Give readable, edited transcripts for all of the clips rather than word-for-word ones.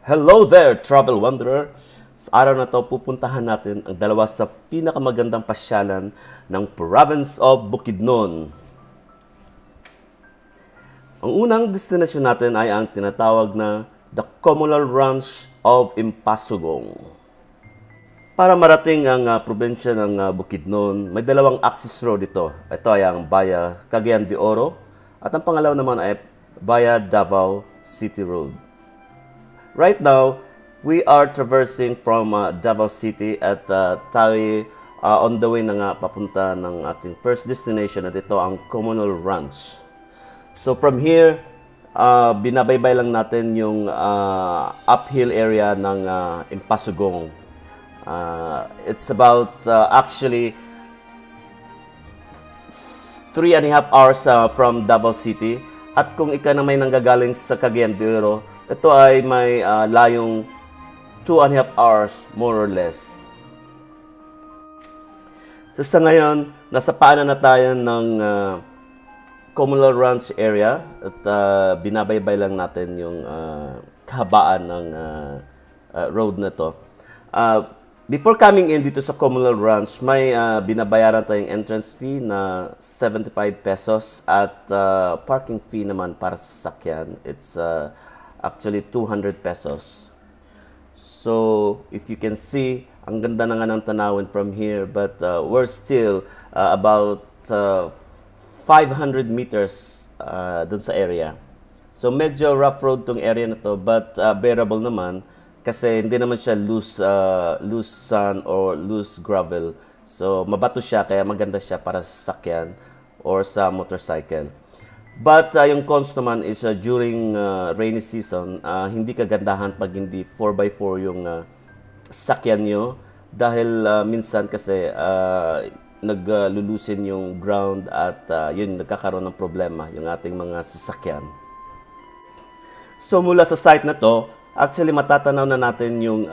Hello there, Travel Wanderer! Sa araw na to, pupuntahan natin ang dalawa sa pinakamagandang pasyalan ng province of Bukidnon. Ang unang destinasyon natin ay ang tinatawag na The Communal Ranch of Impasugong. Para marating ang probensya ng Bukidnon, may dalawang access road ito. Ito ay ang Via Cagayan de Oro at ang pangalawa naman ay Via Davao City Road. Right now, we are traversing from Davao City at tayo on the way na nga papunta ng ating first destination at ito ang Communal Ranch. So from here, binabaybay lang natin yung uphill area ng Impasugong. It's about actually 3.5 hours from Davao City. At kung ika na may nanggagaling sa Cagayan de Oro, ito ay may layong 2.5 hours more or less. So sa ngayon, nasa paanan na tayo ng Communal Ranch area at binabaybay lang natin yung kahabaan ng road na to. Before coming in dito sa Communal Ranch, may binabayaran tayong entrance fee na 75 pesos at parking fee naman para sa sasakyan. It's actually 200 pesos. So, if you can see, ang ganda na nga ng tanawin from here, but we're still about 500 meters dun sa area. So, medyo rough road tong area na to, but bearable naman kasi hindi naman siya loose sand or loose gravel. So, mabato siya, kaya maganda siya para sa sasakyan or sa motorcycle. But yung cons naman is during rainy season, hindi kagandahan pag hindi 4x4 yung sakyan nyo dahil minsan kasi naglulusin yung ground at yun nagkakaroon ng problema yung ating mga sasakyan. So mula sa site na to, actually matatanaw na natin yung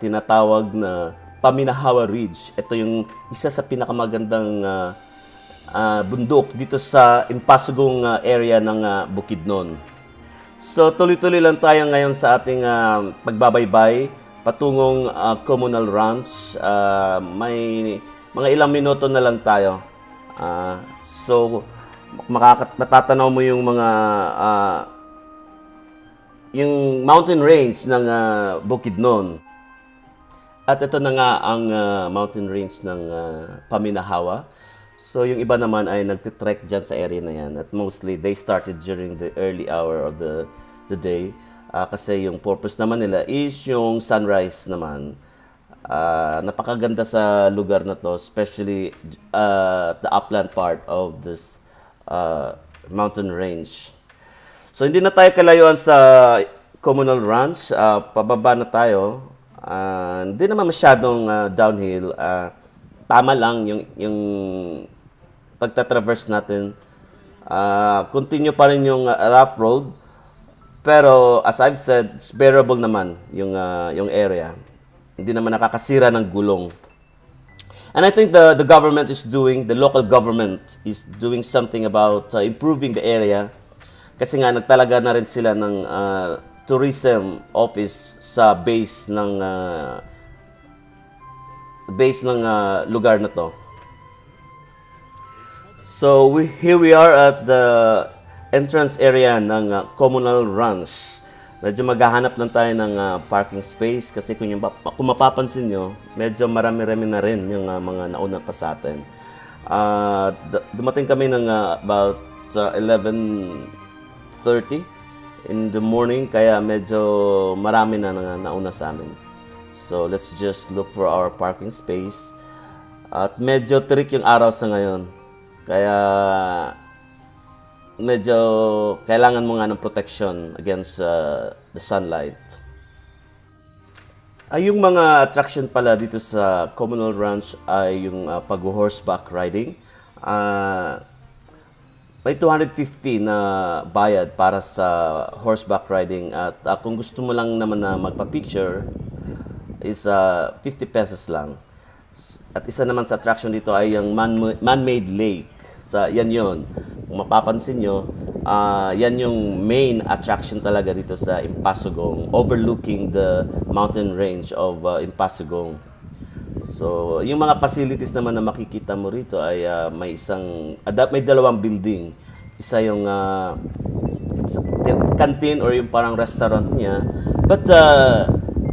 tinatawag na Paminahawa Ridge. Ito yung isa sa pinakamagandang bundok dito sa Impasugong area ng Bukidnon. So tuloy-tuloy lang tayo ngayon sa ating pagbabaybay patungong Communal Ranch. May mga ilang minuto na lang tayo. So matatanaw mo yung mga yung mountain range ng Bukidnon. At ito na nga ang mountain range ng Paminahawa. So, yung iba naman ay nagtitrek dyan sa area na yan. At mostly, they started during the early hour of the day. Kasi yung purpose naman nila is yung sunrise naman. Napakaganda sa lugar na to, especially the upland part of this mountain range. So, hindi na tayo kalayuan sa Communal Ranch. Pababa na tayo. Hindi naman masyadong downhill. Tama lang yung pagtatraverse natin. Continue pa rin yung rough road. Pero as I've said, it's bearable naman yung area. Hindi naman nakakasira ng gulong. And I think the government is doing, the local government is doing something about improving the area. Kasi nga nagtalaga na rin sila ng tourism office sa base ng lugar na to. So here we are at the entrance area ng Communal Ranch. Medyo maghahanap lang tayo ng parking space kasi kung mapapansin nyo, medyo marami-rami na rin yung mga nauna pa sa atin. Dumating kami ng about 11:30 in the morning, kaya medyo marami na nauna sa amin. So, let's just look for our parking space. At medyo tirik yung araw sa ngayon. Kaya, medyo kailangan mo nga ng protection against the sunlight. Yung mga attraction pala dito sa Communal Ranch ay yung pag-horseback riding. May 250 na bayad para sa horseback riding. At kung gusto mo lang naman na magpa-picture, is 50 pesos lang. At isa naman sa attraction dito ay yung man-made lake. Yan yon. Kung mapapansin nyo, yan yung main attraction talaga dito sa Impasugong, overlooking the mountain range of Impasugong. So, yung mga facilities naman na makikita mo rito ay may dalawang building. Isa yung canteen or yung parang restaurant niya. But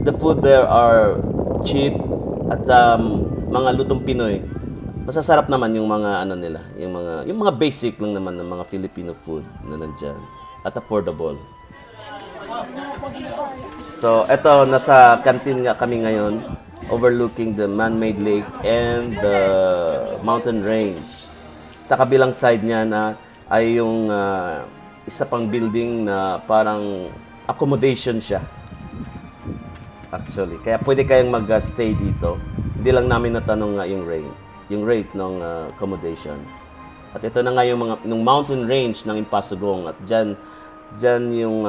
the food there are cheap at mga lutong Pinoy. Masasarap naman yung mga ano nila, yung mga basic lang naman ng mga Filipino food na nandiyan at affordable. So, eto nasa canteen nga kami ngayon, overlooking the man-made lake and the mountain range. Sa kabilang side niya na ay yung isa pang building na parang accommodation siya. Actually, kaya pwede kayong mag-stay dito. Hindi lang namin natanong nga yung rate ng accommodation. At ito na nga yung mountain range ng Impasugong at dyan yung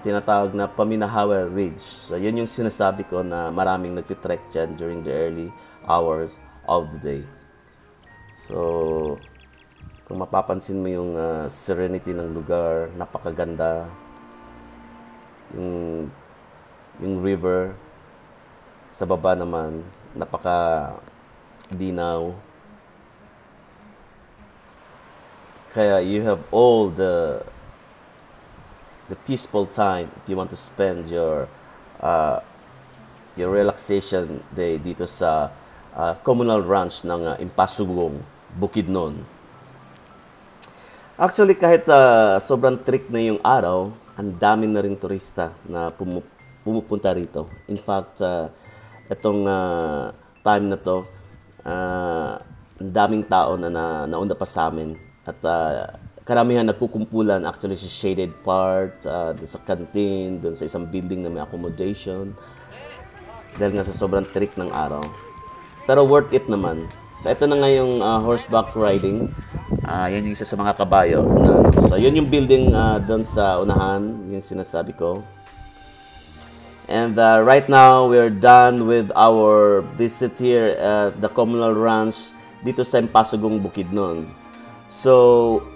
tinatawag na Paminahawa Ridge. So, yan yung sinasabi ko na maraming nagtitrek dyan during the early hours of the day. So, kung mapapansin mo yung serenity ng lugar, napakaganda. Yung river, sa baba naman, napaka-dinaw. Kaya you have all the peaceful time if you want to spend your relaxation day dito sa communal ranch ng Impasugong, Bukidnon. Actually, kahit sobrang trick na yung araw, ang dami na rin turista na pumupunta rito. In fact, itong time na to, ang daming tao na nauna pa sa amin. At karamihan nagkukumpulan actually sa shaded part, dun sa canteen, dun sa isang building na may accommodation. Dahil nga sa sobrang trick ng araw. Pero worth it naman. So ito na nga yung horseback riding. Yan yung isa sa mga kabayo. So yun yung building dun sa unahan, yung sinasabi ko. And right now, we're done with our visit here at the communal ranch dito sa Impasugong, Bukidnon. So,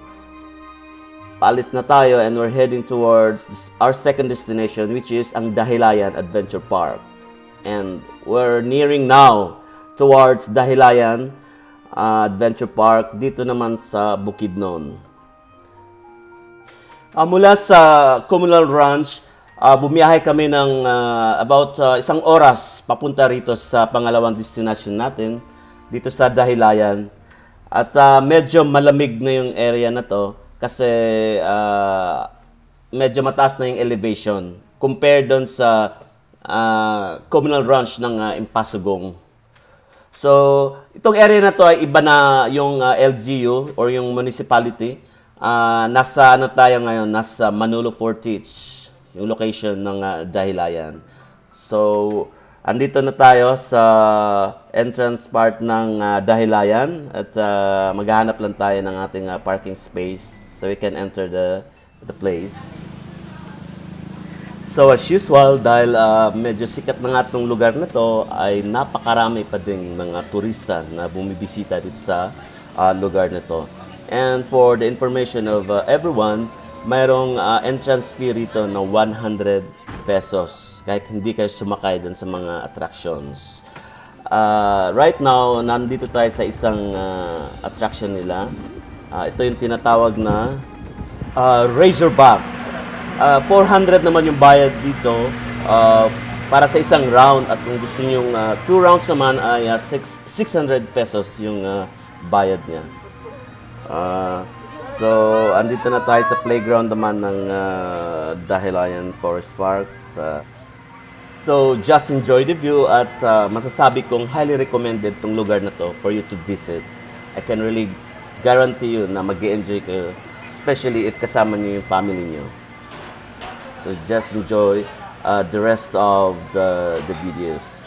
paalis na tayo and we're heading towards our second destination, which is ang Dahilayan Adventure Park. And we're nearing now towards Dahilayan Adventure Park dito naman sa Bukidnon. Mula sa communal ranch, bumiyahe kami ng about 1 oras papunta rito sa pangalawang destination natin dito sa Dahilayan. At medyo malamig na yung area na to kasi medyo mataas na yung elevation compared doon sa communal ranch ng Impasugong. So, itong area na to ay iba na yung LGU or yung municipality. Nasa ano tayo ngayon? Nasa Manolo Fortich, yung location ng Dahilayan. So, andito na tayo sa entrance part ng Dahilayan at maghahanap lang tayo ng ating parking space so we can enter the place. So as usual, dahil medyo sikat na nga itong lugar na to, ay napakarami pa din mga turista na bumibisita dito sa lugar na to. And for the information of everyone, mayroong entrance fee rito na 100 pesos kahit hindi kayo sumakay dun sa mga attractions. Right now, nandito tayo sa isang attraction nila. Ito yung tinatawag na Razorback. 400 naman yung bayad dito para sa isang round at kung gusto nyo 2 rounds naman ay 600 pesos yung bayad niya. So, andito na tayo sa playground naman ng Dahilayan Forest Park. So, just enjoy the view at masasabi kong highly recommended tong lugar na to for you to visit. I can really guarantee you na mag-e-enjoy kayo, especially if kasama niyo yung family niyo. So just enjoy the rest of the videos.